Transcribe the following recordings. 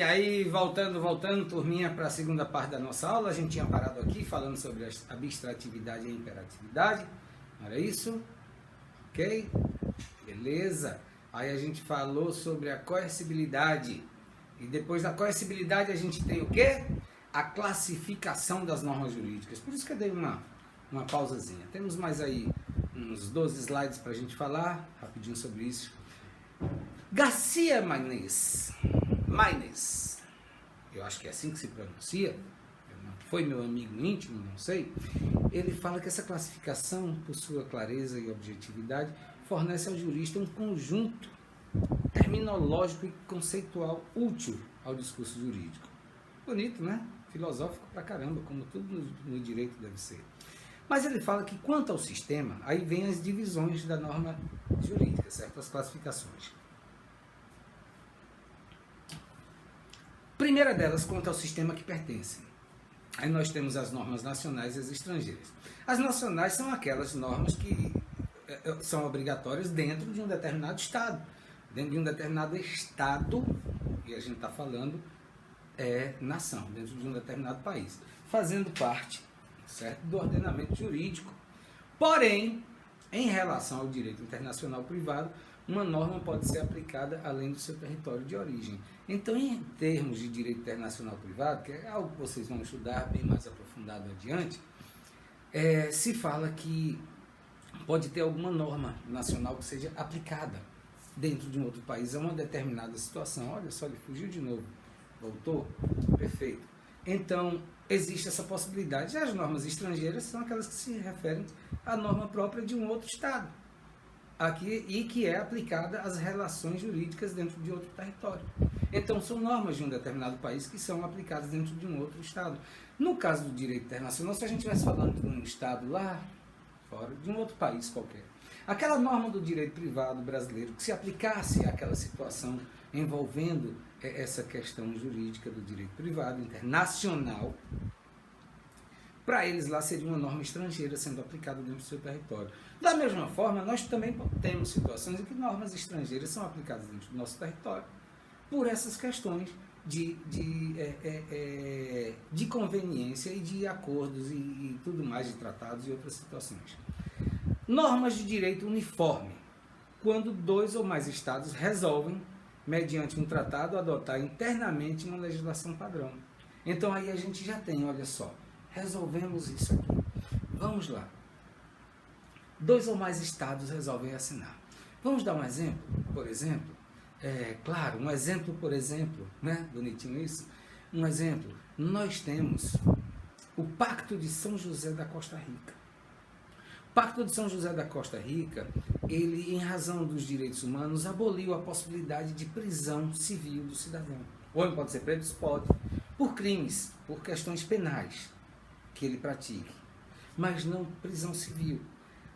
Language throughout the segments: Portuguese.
E aí, voltando, turminha, para a segunda parte da nossa aula, a gente tinha parado aqui falando sobre a abstratividade e a imperatividade, não era isso? Ok? Beleza. Aí a gente falou sobre a coercibilidade, e depois da coercibilidade a gente tem o quê? A classificação das normas jurídicas. Por isso que eu dei uma pausazinha. Temos mais aí uns 12 slides para a gente falar rapidinho sobre isso. Garcia Marques, eu acho que é assim que se pronuncia, foi meu amigo íntimo, não sei, ele fala que essa classificação, por sua clareza e objetividade, fornece ao jurista um conjunto terminológico e conceitual útil ao discurso jurídico. Bonito, né? Filosófico pra caramba, como tudo no direito deve ser. Mas ele fala que quanto ao sistema, aí vem as divisões da norma jurídica, certo? As classificações. Primeira delas, quanto ao sistema que pertencem. Aí nós temos as normas nacionais e as estrangeiras. As nacionais são aquelas normas que são obrigatórias dentro de um determinado estado. Dentro de um determinado estado, e a gente está falando nação, dentro de um determinado país, fazendo parte, certo, do ordenamento jurídico. Porém, em relação ao direito internacional privado, uma norma pode ser aplicada além do seu território de origem. Então, em termos de direito internacional privado, que é algo que vocês vão estudar bem mais aprofundado adiante, se fala que pode ter alguma norma nacional que seja aplicada dentro de um outro país a uma determinada situação. Olha só, ele fugiu de novo. Voltou? Perfeito. Então, existe essa possibilidade. As normas estrangeiras são aquelas que se referem à norma própria de um outro estado, aqui, e que é aplicada às relações jurídicas dentro de outro território. Então, são normas de um determinado país que são aplicadas dentro de um outro estado. No caso do direito internacional, se a gente estivesse falando de um estado lá fora, de um outro país qualquer, aquela norma do direito privado brasileiro que se aplicasse àquela situação envolvendo essa questão jurídica do direito privado internacional, para eles lá seria uma norma estrangeira sendo aplicada dentro do seu território. Da mesma forma, nós também temos situações em que normas estrangeiras são aplicadas dentro do nosso território por essas questões de conveniência e de acordos e tudo mais, de tratados e outras situações. Normas de direito uniforme, quando dois ou mais estados resolvem, mediante um tratado, adotar internamente uma legislação padrão. Então aí a gente já tem, olha só, resolvemos isso aqui. Vamos lá. Dois ou mais estados resolvem assinar. Vamos dar um exemplo, por exemplo? Né? Bonitinho isso. Um exemplo. Nós temos o Pacto de São José da Costa Rica. O Pacto de São José da Costa Rica, ele, em razão dos direitos humanos, aboliu a possibilidade de prisão civil do cidadão. O homem pode ser preso? Pode. Por crimes, por questões penais que ele pratique, mas não prisão civil.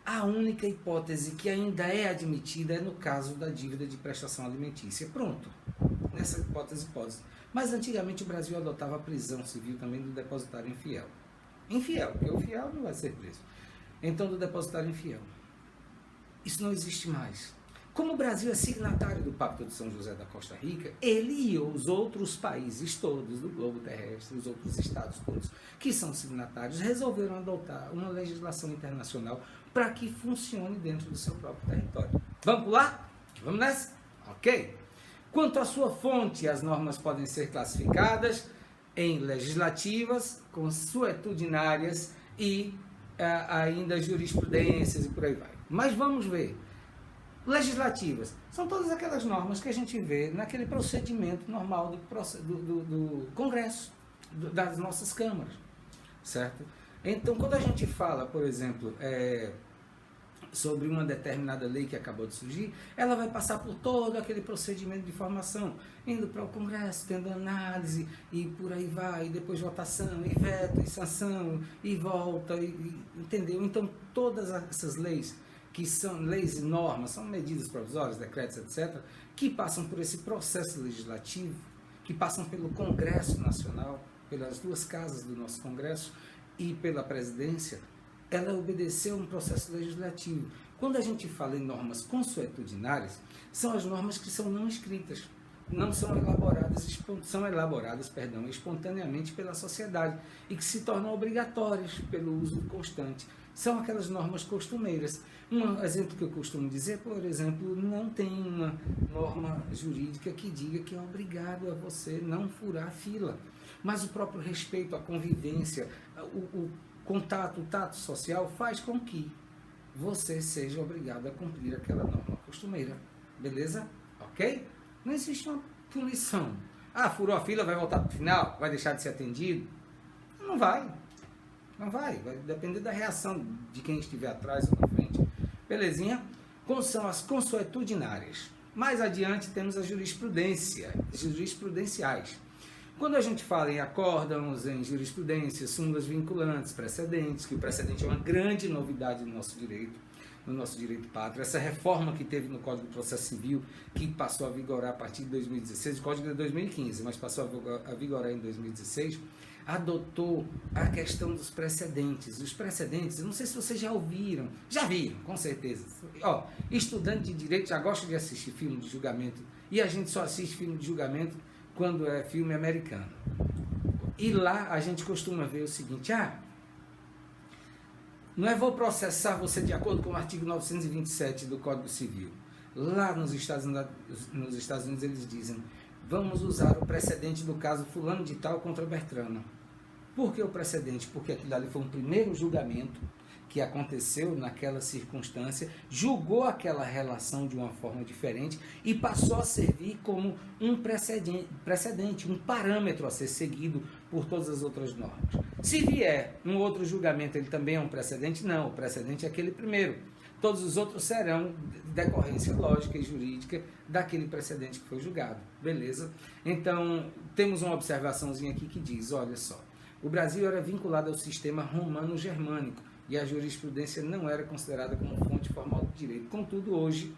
A única hipótese que ainda é admitida é no caso da dívida de prestação alimentícia. Pronto, nessa hipótese pode. Mas antigamente o Brasil adotava a prisão civil também do depositário infiel. Infiel, porque o fiel não vai ser preso. Então, do depositário infiel. Isso não existe mais. Como o Brasil é signatário do Pacto de São José da Costa Rica, ele e os outros países todos do globo terrestre, os outros estados todos que são signatários, resolveram adotar uma legislação internacional para que funcione dentro do seu próprio território. Vamos pular? Vamos nessa? Ok. Quanto à sua fonte, as normas podem ser classificadas em legislativas, consuetudinárias e ainda jurisprudências e por aí vai. Mas vamos ver. Legislativas são todas aquelas normas que a gente vê naquele procedimento normal do Congresso, das nossas câmaras, certo? Então, quando a gente fala, por exemplo, sobre uma determinada lei que acabou de surgir, ela vai passar por todo aquele procedimento de formação, indo para o Congresso, tendo análise, e por aí vai, e depois votação, e veto, e sanção, e volta, entendeu? Então, todas essas leis, que são leis e normas, são medidas provisórias, decretos, etc., que passam por esse processo legislativo, que passam pelo Congresso Nacional, pelas duas casas do nosso Congresso e pela presidência, ela obedeceu um processo legislativo. Quando a gente fala em normas consuetudinárias, são as normas que são não escritas. não são elaboradas espontaneamente pela sociedade e que se tornam obrigatórias pelo uso constante. São aquelas normas costumeiras. Um exemplo que eu costumo dizer, por exemplo, não tem uma norma jurídica que diga que é obrigado a você não furar fila, mas o próprio respeito, a convivência, o contato, o tato social faz com que você seja obrigado a cumprir aquela norma costumeira. Beleza? Ok? Não existe uma punição. Ah, furou a fila, vai voltar para o final? Vai deixar de ser atendido? Não vai. Não vai. Vai depender da reação de quem estiver atrás ou na frente. Belezinha? São as consuetudinárias. Mais adiante temos a jurisprudenciais. Quando a gente fala em acórdãos, em jurisprudência, súmulas vinculantes, precedentes, que o precedente é uma grande novidade no nosso direito pátrio, essa reforma que teve no Código de Processo Civil, que passou a vigorar a partir de 2016, o Código é de 2015, mas passou a vigorar em 2016, adotou a questão dos precedentes. Os precedentes, eu não sei se vocês já ouviram, já viram, com certeza. Estudante de direito já gosta de assistir filme de julgamento, e a gente só assiste filme de julgamento quando é filme americano. E lá a gente costuma ver o seguinte, não é vou processar você de acordo com o artigo 927 do Código Civil. Lá nos Estados Unidos eles dizem, vamos usar o precedente do caso fulano de tal contra Bertrana. Por que o precedente? Porque aquilo ali foi um primeiro julgamento que aconteceu naquela circunstância, julgou aquela relação de uma forma diferente e passou a servir como um precedente, um parâmetro a ser seguido por todas as outras normas. Se vier um outro julgamento, ele também é um precedente? Não, o precedente é aquele primeiro. Todos os outros serão decorrência lógica e jurídica daquele precedente que foi julgado. Beleza? Então, temos uma observaçãozinha aqui que diz, olha só, o Brasil era vinculado ao sistema romano-germânico, e a jurisprudência não era considerada como fonte formal do direito. Contudo, hoje,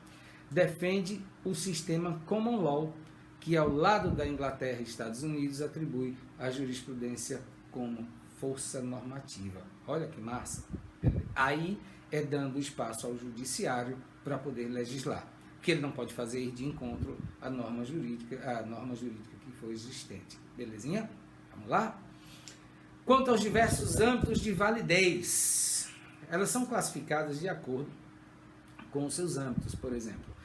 defende o sistema common law, que ao lado da Inglaterra e Estados Unidos atribui a jurisprudência como força normativa. Olha que massa! Aí é dando espaço ao judiciário para poder legislar, que ele não pode fazer ir de encontro à norma jurídica que foi existente. Belezinha? Vamos lá? Quanto aos diversos âmbitos de validez, elas são classificadas de acordo com os seus âmbitos, por exemplo,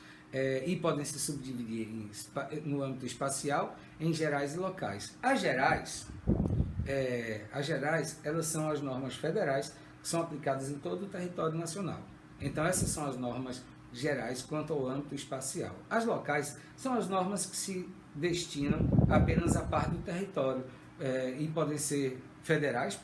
e podem se subdividir no âmbito espacial, em gerais e locais. As gerais, elas são as normas federais que são aplicadas em todo o território nacional. Então, essas são as normas gerais quanto ao âmbito espacial. As locais são as normas que se destinam apenas à parte do território, e podem ser federais,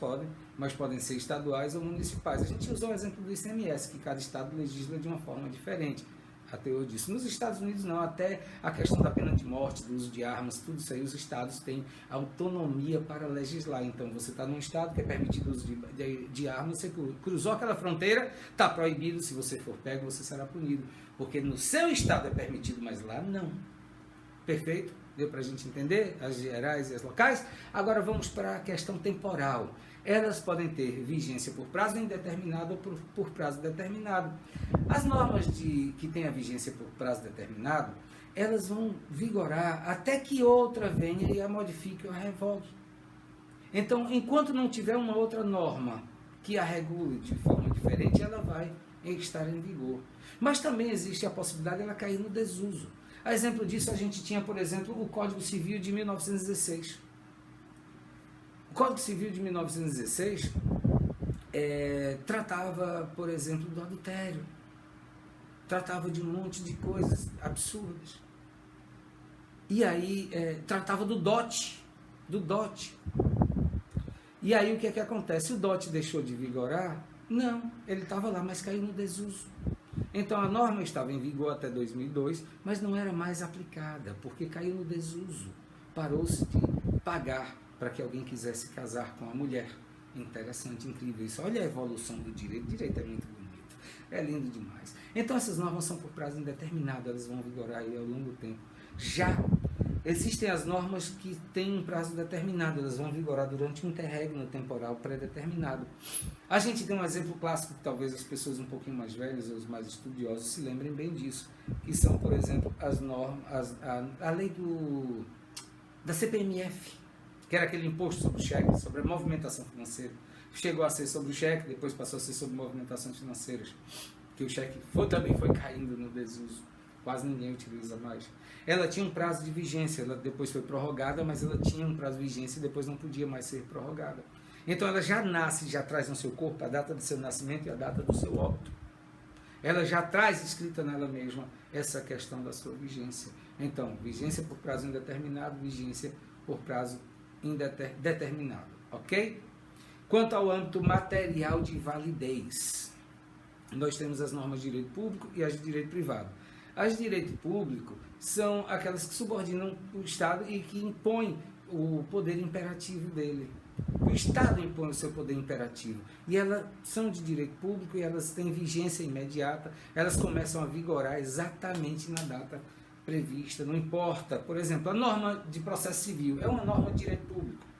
mas podem ser estaduais ou municipais. A gente usou o exemplo do ICMS, que cada estado legisla de uma forma diferente, a teor disso. Nos Estados Unidos não, até a questão da pena de morte, do uso de armas, tudo isso aí, os estados têm autonomia para legislar. Então, você está num estado que é permitido o uso de armas, você cruzou aquela fronteira, está proibido, se você for pego, você será punido, porque no seu estado é permitido, mas lá não. Perfeito? Deu para a gente entender as gerais e as locais? Agora vamos para a questão temporal. Elas podem ter vigência por prazo indeterminado ou por prazo determinado. As normas que têm a vigência por prazo determinado, elas vão vigorar até que outra venha e a modifique ou a revogue. Então, enquanto não tiver uma outra norma que a regule de forma diferente, ela vai estar em vigor. Mas também existe a possibilidade de ela cair no desuso. A exemplo disso, a gente tinha, por exemplo, o Código Civil de 1916. O Código Civil de 1916 tratava, por exemplo, do adultério. Tratava de um monte de coisas absurdas. E aí, tratava do dote. E aí, o que é que acontece? O dote deixou de vigorar? Não, ele estava lá, mas caiu no desuso. Então, a norma estava em vigor até 2002, mas não era mais aplicada, porque caiu no desuso. Parou-se de pagar para que alguém quisesse casar com a mulher. Interessante, incrível isso. Olha a evolução do direito. O direito é muito bonito. É lindo demais. Então, essas normas são por prazo indeterminado, elas vão vigorar aí ao longo do tempo. Já Existem as normas que têm um prazo determinado, elas vão vigorar durante um interregno temporal pré-determinado. A gente tem um exemplo clássico que talvez as pessoas um pouquinho mais velhas ou os mais estudiosos se lembrem bem disso, que são, por exemplo, as normas, a lei da CPMF, que era aquele imposto sobre o cheque, sobre a movimentação financeira. Chegou a ser sobre o cheque, depois passou a ser sobre movimentações financeiras, que o cheque também foi caindo no desuso, quase ninguém utiliza mais. Ela tinha um prazo de vigência, ela depois foi prorrogada, mas ela tinha um prazo de vigência e depois não podia mais ser prorrogada. Então ela já nasce, já traz no seu corpo a data do seu nascimento e a data do seu óbito. Ela já traz escrita nela mesma essa questão da sua vigência. Então, vigência por prazo indeterminado, vigência por prazo determinado, ok? Quanto ao âmbito material de validez, nós temos as normas de direito público e as de direito privado. As de direito público são aquelas que subordinam o Estado e que impõem o poder imperativo dele. O Estado impõe o seu poder imperativo. E elas são de direito público e elas têm vigência imediata, elas começam a vigorar exatamente na data prevista, não importa. Por exemplo, a norma de processo civil é uma norma de direito público.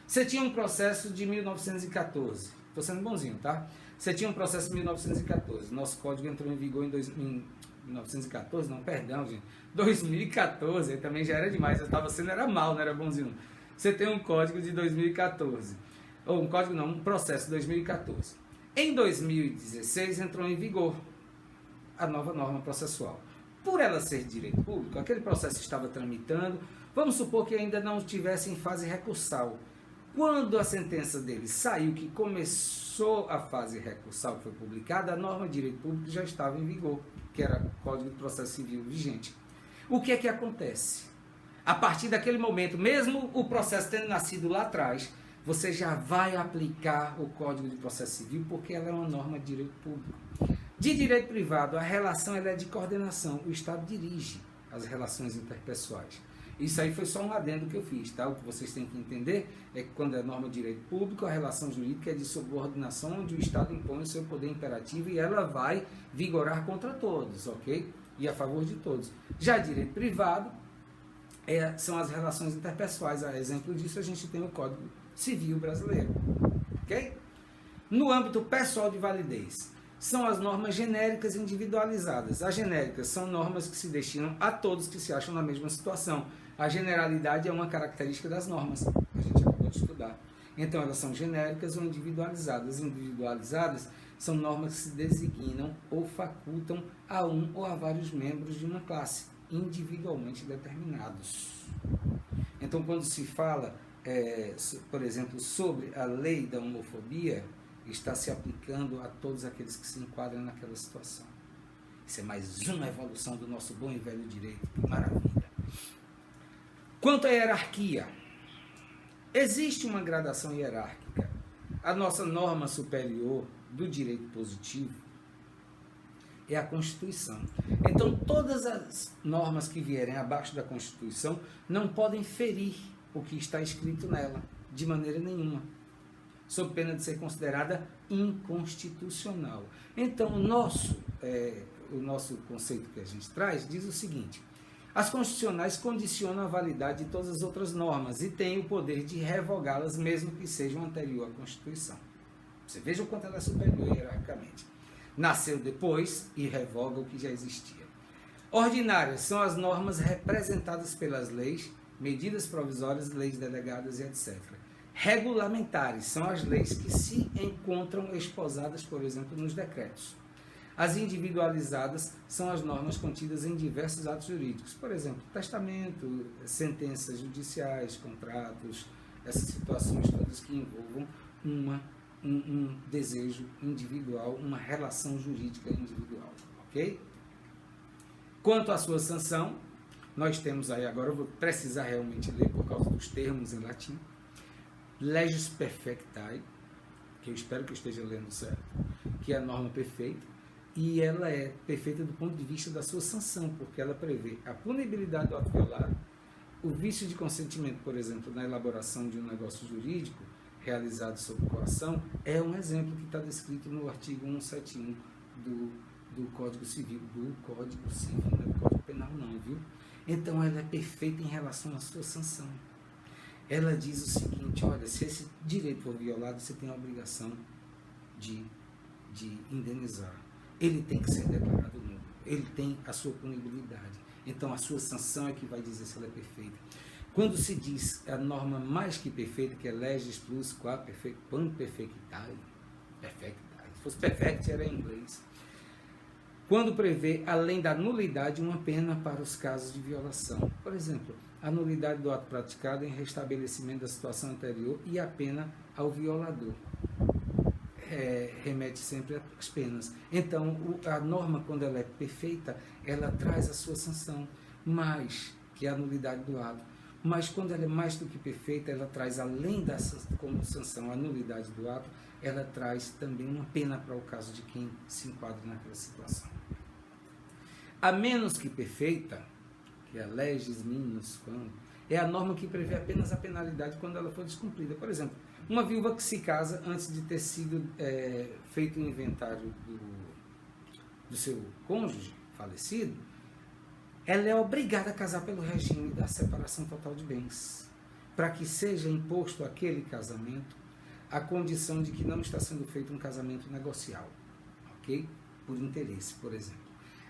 Você tinha um processo de 1914, estou sendo bonzinho, tá? Você tinha um processo de 1914, nosso código entrou em vigor em 1914, não, perdão, gente, 2014, aí também já era demais, eu estava sendo, era mal, não era bonzinho. Você tem um código de 2014, ou um código não, um processo de 2014. Em 2016 entrou em vigor a nova norma processual. Por ela ser de direito público, aquele processo estava tramitando, vamos supor que ainda não estivesse em fase recursal. Quando a sentença dele saiu, que começou a fase recursal, que foi publicada, a norma de direito público já estava em vigor, que era o Código de Processo Civil vigente. O que é que acontece? A partir daquele momento, mesmo o processo tendo nascido lá atrás, você já vai aplicar o Código de Processo Civil, porque ela é uma norma de direito público. De direito privado, a relação ela é de coordenação, o Estado dirige as relações interpessoais. Isso aí foi só um adendo que eu fiz, tá? O que vocês têm que entender é que quando é norma de direito público, a relação jurídica é de subordinação, onde o Estado impõe o seu poder imperativo e ela vai vigorar contra todos, ok? E a favor de todos. Já direito privado são as relações interpessoais. A exemplo disso, a gente tem o Código Civil brasileiro, ok? No âmbito pessoal de validez, são as normas genéricas individualizadas. As genéricas são normas que se destinam a todos que se acham na mesma situação. A generalidade é uma característica das normas, a gente acabou de estudar. Então, elas são genéricas ou individualizadas. Individualizadas são normas que se designam ou facultam a um ou a vários membros de uma classe, individualmente determinados. Então, quando se fala, por exemplo, sobre a lei da homofobia, está se aplicando a todos aqueles que se enquadram naquela situação. Isso é mais uma evolução do nosso bom e velho direito. Que maravilha! Quanto à hierarquia, existe uma gradação hierárquica. A nossa norma superior do direito positivo é a Constituição. Então, todas as normas que vierem abaixo da Constituição não podem ferir o que está escrito nela, de maneira nenhuma, sob pena de ser considerada inconstitucional. Então, o nosso conceito que a gente traz diz o seguinte: as constitucionais condicionam a validade de todas as outras normas e têm o poder de revogá-las, mesmo que sejam anterior à Constituição. Você veja o quanto ela é superior hierarquicamente. Nasceu depois e revoga o que já existia. Ordinárias são as normas representadas pelas leis, medidas provisórias, leis delegadas e etc. Regulamentares são as leis que se encontram esposadas, por exemplo, nos decretos. As individualizadas são as normas contidas em diversos atos jurídicos, por exemplo, testamento, sentenças judiciais, contratos, essas situações todas que envolvam um desejo individual, uma relação jurídica individual, ok? Quanto à sua sanção, nós temos aí, agora eu vou precisar realmente ler por causa dos termos em latim, legis perfectae, que eu espero que eu esteja lendo certo, que é a norma perfeita, e ela é perfeita do ponto de vista da sua sanção, porque ela prevê a punibilidade do ato violado, o vício de consentimento, por exemplo, na elaboração de um negócio jurídico realizado sob coação, é um exemplo que está descrito no artigo 171 do Código Civil, não é do Código Penal não, viu? Então ela é perfeita em relação à sua sanção. Ela diz o seguinte: olha, se esse direito for violado, você tem a obrigação de indenizar. Ele tem que ser declarado nulo. Ele tem a sua punibilidade. Então a sua sanção é que vai dizer se ela é perfeita. Quando se diz a norma mais que perfeita, que é legis plus qua perfectae, se fosse perfect era em inglês, quando prevê, além da nulidade, uma pena para os casos de violação. Por exemplo, a nulidade do ato praticado em restabelecimento da situação anterior e a pena ao violador. Remete sempre às penas. Então, a norma, quando ela é perfeita, ela traz a sua sanção, mais que a nulidade do ato. Mas quando ela é mais do que perfeita, ela traz, além da como sanção, a nulidade do ato, ela traz também uma pena para o caso de quem se enquadra naquela situação. A menos que perfeita, que é a legis minus, é a norma que prevê apenas a penalidade quando ela for descumprida. Por exemplo, uma viúva que se casa antes de ter sido feito o inventário do seu cônjuge falecido, ela é obrigada a casar pelo regime da separação total de bens, para que seja imposto àquele casamento a condição de que não está sendo feito um casamento negocial, ok? Por interesse, por exemplo.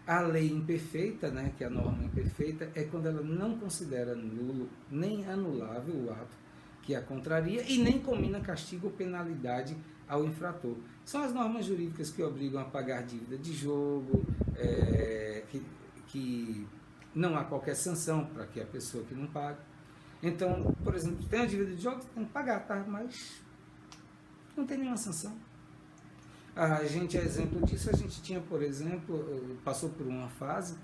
A lei imperfeita, né, que é a norma imperfeita, é quando ela não considera nulo nem anulável o ato que a contraria e nem comina castigo ou penalidade ao infrator. São as normas jurídicas que obrigam a pagar dívida de jogo, que não há qualquer sanção para que a pessoa que não paga. Então, por exemplo, tem a dívida de jogo, tem que pagar, tá? Mas não tem nenhuma sanção. A gente é exemplo disso. A gente tinha, por exemplo, passou por uma fase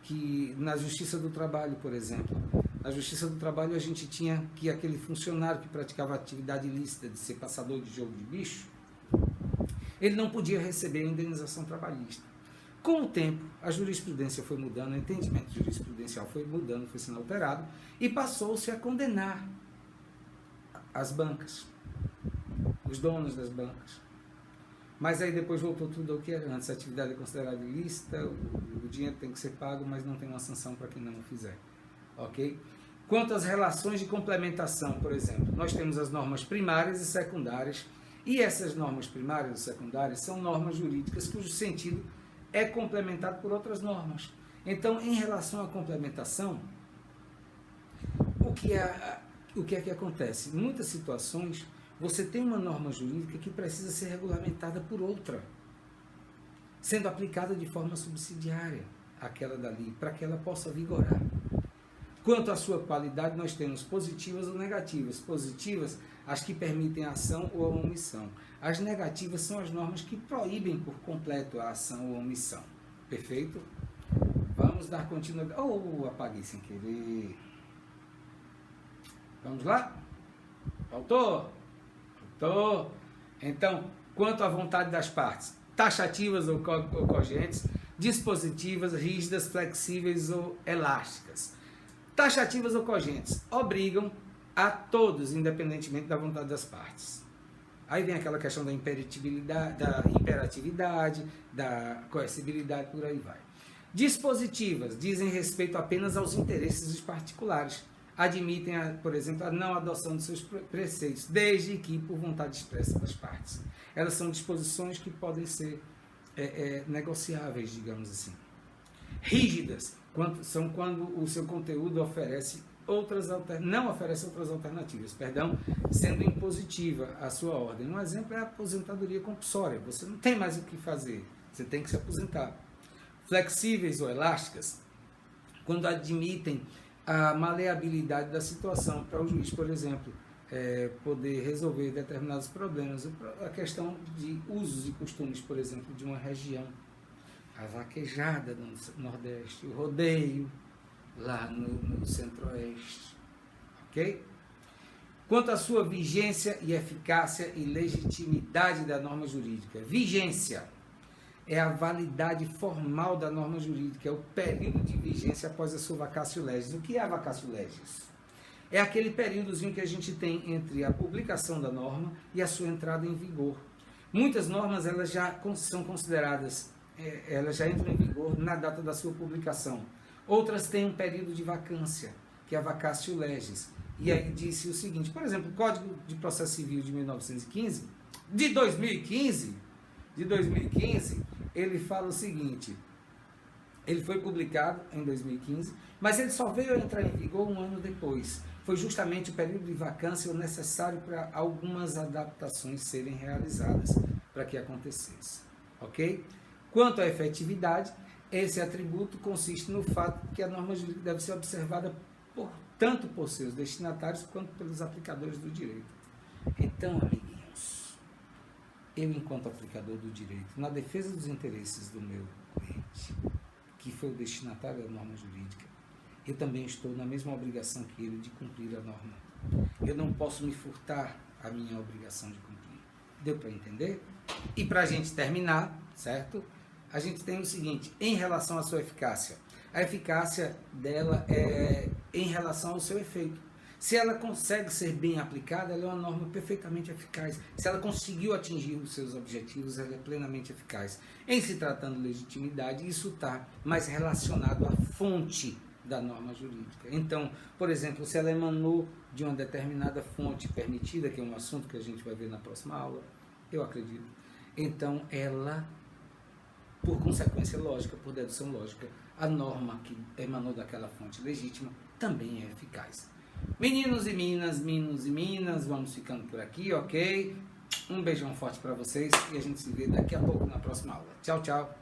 que na Justiça do Trabalho, por exemplo, na Justiça do Trabalho a gente tinha que aquele funcionário que praticava atividade ilícita de ser passador de jogo de bicho, ele não podia receber a indenização trabalhista. Com o tempo, a jurisprudência foi mudando, o entendimento jurisprudencial foi mudando, foi sendo alterado, e passou-se a condenar as bancas, os donos das bancas. Mas aí depois voltou tudo ao que era antes. A atividade é considerada ilícita, o dinheiro tem que ser pago, mas não tem uma sanção para quem não o fizer. Ok? Quanto às relações de complementação, por exemplo, nós temos as normas primárias e secundárias, e essas normas primárias e secundárias são normas jurídicas cujo sentido é complementado por outras normas. Então, em relação à complementação, o que é que acontece? Em muitas situações, você tem uma norma jurídica que precisa ser regulamentada por outra, sendo aplicada de forma subsidiária àquela dali, para que ela possa vigorar. Quanto à sua qualidade, nós temos positivas ou negativas. Positivas, as que permitem a ação ou a omissão. As negativas são as normas que proíbem por completo a ação ou a omissão. Perfeito? Vamos dar continuidade. Apaguei sem querer. Vamos lá? Faltou? Faltou. Então, quanto à vontade das partes, taxativas ou cogentes, dispositivas, rígidas, flexíveis ou elásticas. Taxativas ou cogentes obrigam a todos, independentemente da vontade das partes. Aí vem aquela questão da imperatividade, da coercibilidade, por aí vai. Dispositivas dizem respeito apenas aos interesses dos particulares. Admitem, por exemplo, a não adoção de seus preceitos, desde que por vontade expressa das partes. Elas são disposições que podem ser negociáveis, digamos assim. Rígidas são quando o seu conteúdo não oferece outras alternativas, sendo impositiva a sua ordem. Um exemplo é a aposentadoria compulsória. Você não tem mais o que fazer, você tem que se aposentar. Flexíveis ou elásticas, quando admitem a maleabilidade da situação para o juiz, por exemplo, poder resolver determinados problemas. A questão de usos e costumes, por exemplo, de uma região, a vaquejada no Nordeste, o rodeio lá no Centro-Oeste, ok? Quanto à sua vigência e eficácia e legitimidade da norma jurídica. Vigência é a validade formal da norma jurídica, é o período de vigência após a sua vacatio legis. O que é a vacatio legis? É aquele períodozinho que a gente tem entre a publicação da norma e a sua entrada em vigor. Muitas normas elas já são consideradas, elas já entram em vigor na data da sua publicação. Outras têm um período de vacância, que é a vacatio legis. E aí disse o seguinte, por exemplo, o Código de Processo Civil de 1915, de 2015, ele fala o seguinte, ele foi publicado em 2015, mas ele só veio a entrar em vigor um ano depois. Foi justamente o período de vacância o necessário para algumas adaptações serem realizadas para que acontecesse, ok? Quanto à efetividade, esse atributo consiste no fato de que a norma jurídica deve ser observada tanto por seus destinatários quanto pelos aplicadores do direito. Então, amiguinhos, eu, enquanto aplicador do direito, na defesa dos interesses do meu cliente, que foi o destinatário da norma jurídica, eu também estou na mesma obrigação que ele de cumprir a norma. Eu não posso me furtar a minha obrigação de cumprir. Deu para entender? E para a gente terminar, certo? A gente tem o seguinte, em relação à sua eficácia. A eficácia dela é em relação ao seu efeito. Se ela consegue ser bem aplicada, ela é uma norma perfeitamente eficaz. Se ela conseguiu atingir os seus objetivos, ela é plenamente eficaz. Em se tratando de legitimidade, isso está mais relacionado à fonte da norma jurídica. Então, por exemplo, se ela emanou de uma determinada fonte permitida, que é um assunto que a gente vai ver na próxima aula, eu acredito, então ela, por consequência lógica, por dedução lógica, a norma que emanou daquela fonte legítima também é eficaz. Meninos e minas, vamos ficando por aqui, ok? Um beijão forte para vocês e a gente se vê daqui a pouco na próxima aula. Tchau, tchau!